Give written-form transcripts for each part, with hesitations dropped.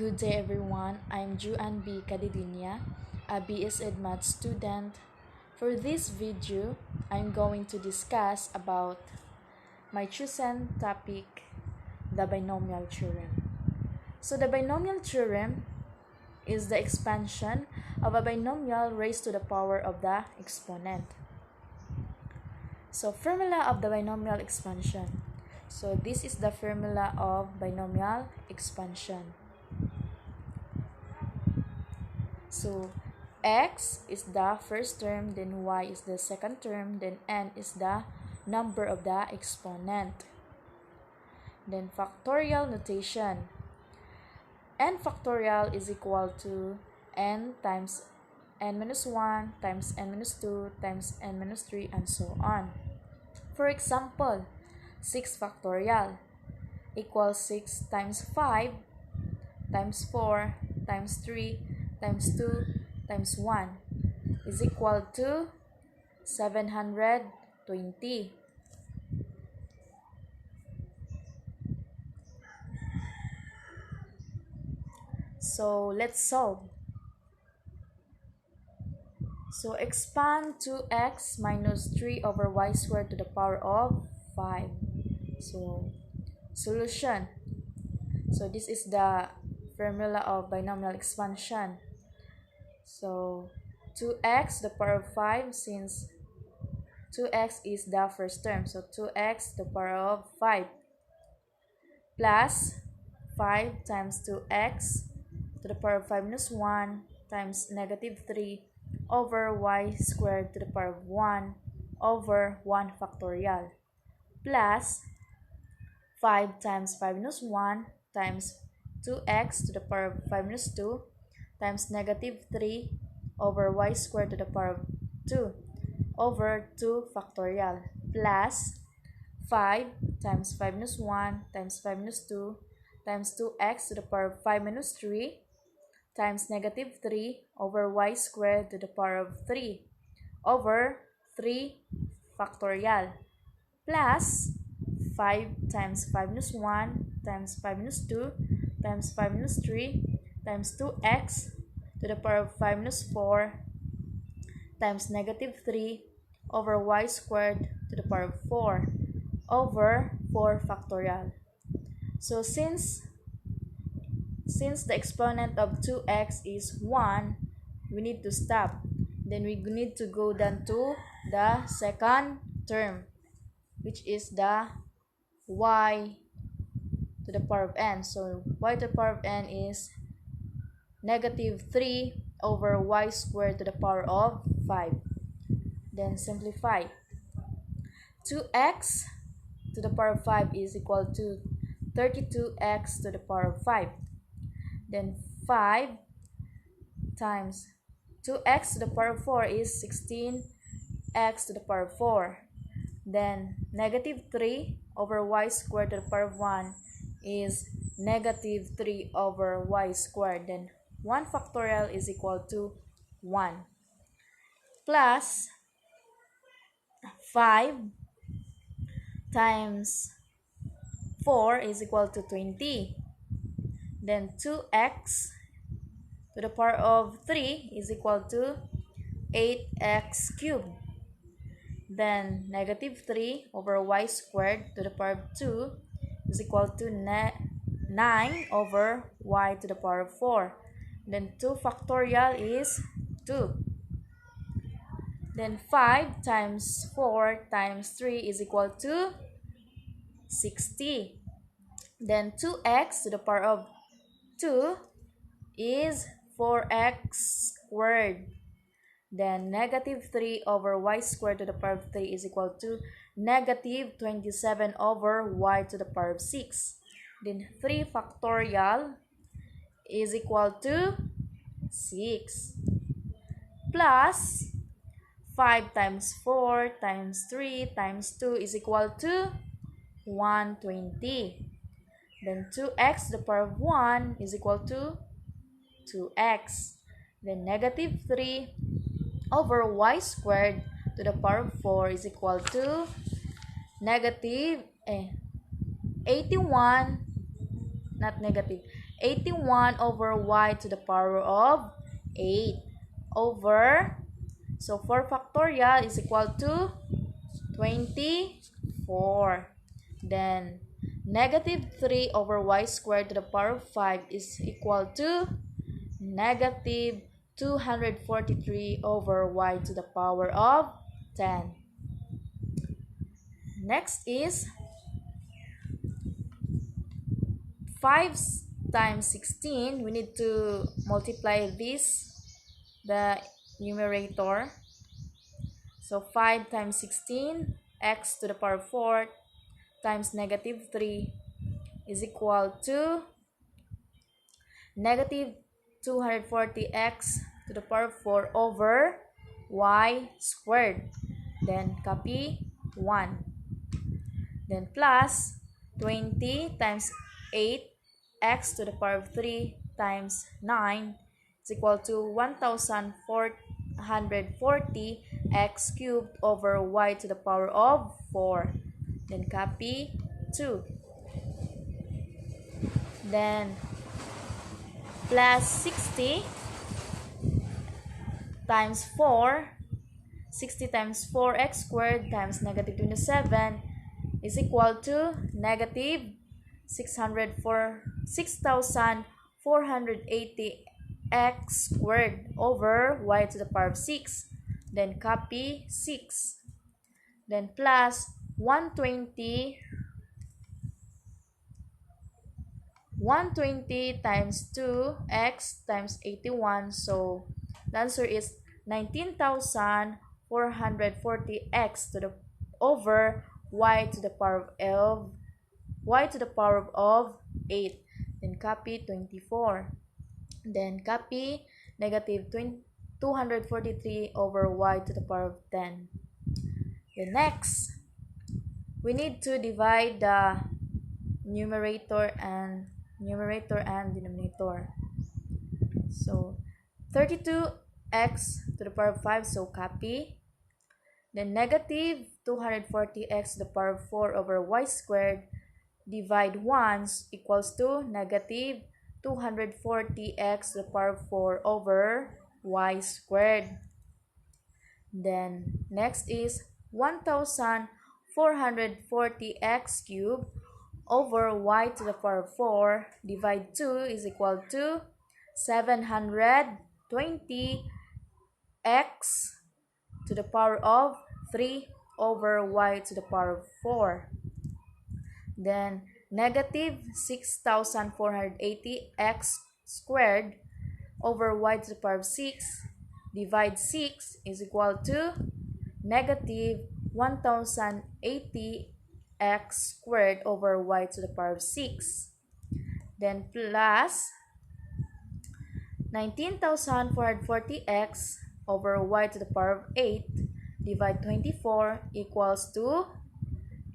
Good day everyone, I'm Juan B. Cadidinia, a BS Ed Math student. For this video, I'm going to discuss about my chosen topic, the binomial theorem. So the binomial theorem is the expansion of a binomial raised to the power of the exponent. So formula of the binomial expansion. So this is the formula of binomial expansion. So x is the first term, then y is the second term, then n is the number of the exponent. Then factorial notation. N factorial is equal to n times n minus 1 times n minus 2 times n minus 3 and so on. For example, 6 factorial equals 6 times 5 times 4 times 3 times 2 times 1 is equal to 720. So let's solve. So expand 2x minus 3 over y squared to the power of 5. So solution. So this is the formula of binomial expansion. So 2x to the power of 5, since 2x is the first term, so 2x to the power of 5 plus 5 times 2x to the power of 5 minus 1 times negative 3 over y squared to the power of 1 over 1 factorial plus 5 times 5 minus 1 times 2x to the power of 5 minus 2 times negative 3 over y squared to the power of 2 over 2 factorial plus 5 times 5 minus 1 times 5 minus 2 times 2x to the power of 5 minus 3 times negative 3 over y squared to the power of 3 over 3 factorial plus 5 times 5 minus 1 times 5 minus 2 times 5 minus 3 times 2x to the power of 5 minus 4 times negative 3 over y squared to the power of 4 over 4 factorial. So since the exponent of 2x is 1, we need to stop. Then we need to go down to the second term, which is the y to the power of n. So y to the power of n is negative 3 over y squared to the power of 5. Then simplify. 2x to the power of 5 is equal to 32x to the power of 5. Then 5 times 2x to the power of 4 is 16x to the power of 4. Then negative 3 over y squared to the power of 1 is negative 3 over y squared. Then 1 factorial is equal to 1 plus 5 times 4 is equal to 20. Then 2x to the power of 3 is equal to 8x cubed. Then negative 3 over y squared to the power of 2 is equal to 9 over y to the power of 4. Then 2 factorial is 2. Then 5 times 4 times 3 is equal to 60. Then 2x to the power of 2 is 4x squared. Then negative 3 over y squared to the power of 3 is equal to negative 27 over y to the power of 6. Then 3 factorial is equal to 6 plus 5 times 4 times 3 times 2 is equal to 120. Then 2x to the power of 1 is equal to 2x. Then negative 3 over y squared to the power of 4 is equal to negative 81, not negative, 81 over y to the power of 8 over, so 4 factorial is equal to 24. Then negative 3 over y squared to the power of 5 is equal to negative 243 over y to the power of 10. Next is 5 times 16. We need to multiply this, the numerator. So 5 times 16, x to the power of 4 times negative 3 is equal to negative 240x to the power of 4 over y squared. Then copy 1. Then plus 20 times 8x to the power of 3 times 9 is equal to 1440 x cubed over y to the power of 4. Then copy 2. Then plus 60 times 4, 60 times 4x squared times negative 27 is equal to negative 6,480 x squared over y to the power of 6. Then copy 6. Then plus 120 times 2x times 81. So the answer is 19,440x to the over y to the power of 8. Then copy 24. Then copy negative 243 over y to the power of 10. Then next, we need to divide the numerator and denominator. So 32x to the power of 5, so copy. Then negative 240x to the power of 4 over y squared, divide once equals to negative 240x to the power of 4 over y squared. Then next is 1440x cubed over y to the power of 4, divide 2 is equal to 720x to the power of 3 over y to the power of 4. Then negative 6,480x squared over y to the power of 6, divide 6 is equal to negative 1,080x squared over y to the power of 6. Then plus 19,440x over y to the power of 8, divide 24 equals to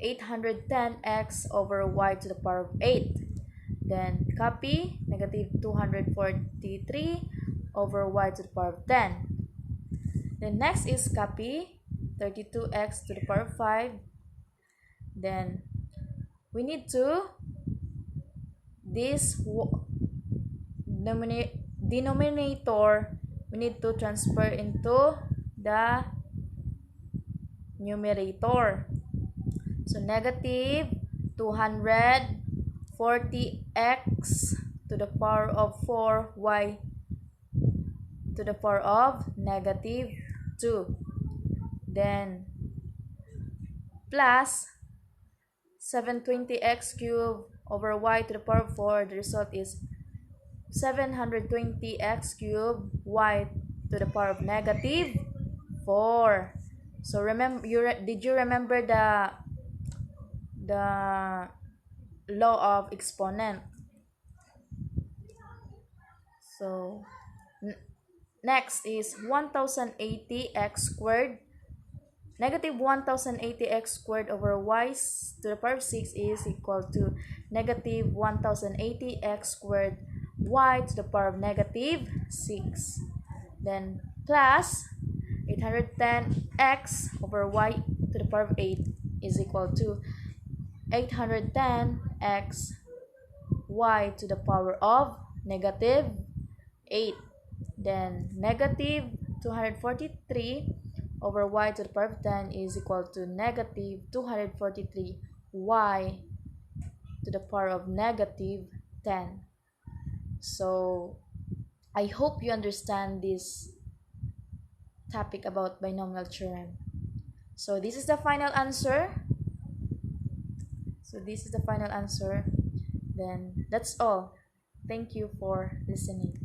810x over y to the power of 8. Then copy negative 243 over y to the power of 10. Then next is copy 32x to the power of 5. Then we need to this denominator we need to transfer into the numerator. So negative 240x to the power of 4y to the power of negative 2. Then plus 720x cubed over y to the power of 4. The result is 720x cubed y to the power of negative 4. So remember, did you remember the law of exponent? So next is 1080x squared. Negative 1080x squared over y to the power of 6 is equal to negative 1080x squared y to the power of negative 6. Then plus 810x over y to the power of 8 is equal to 810x y to the power of negative 8. Then negative 243 over y to the power of 10 is equal to negative 243 y to the power of negative 10. So I hope you understand this topic about binomial theorem. So this is the final answer. Then that's all. Thank you for listening.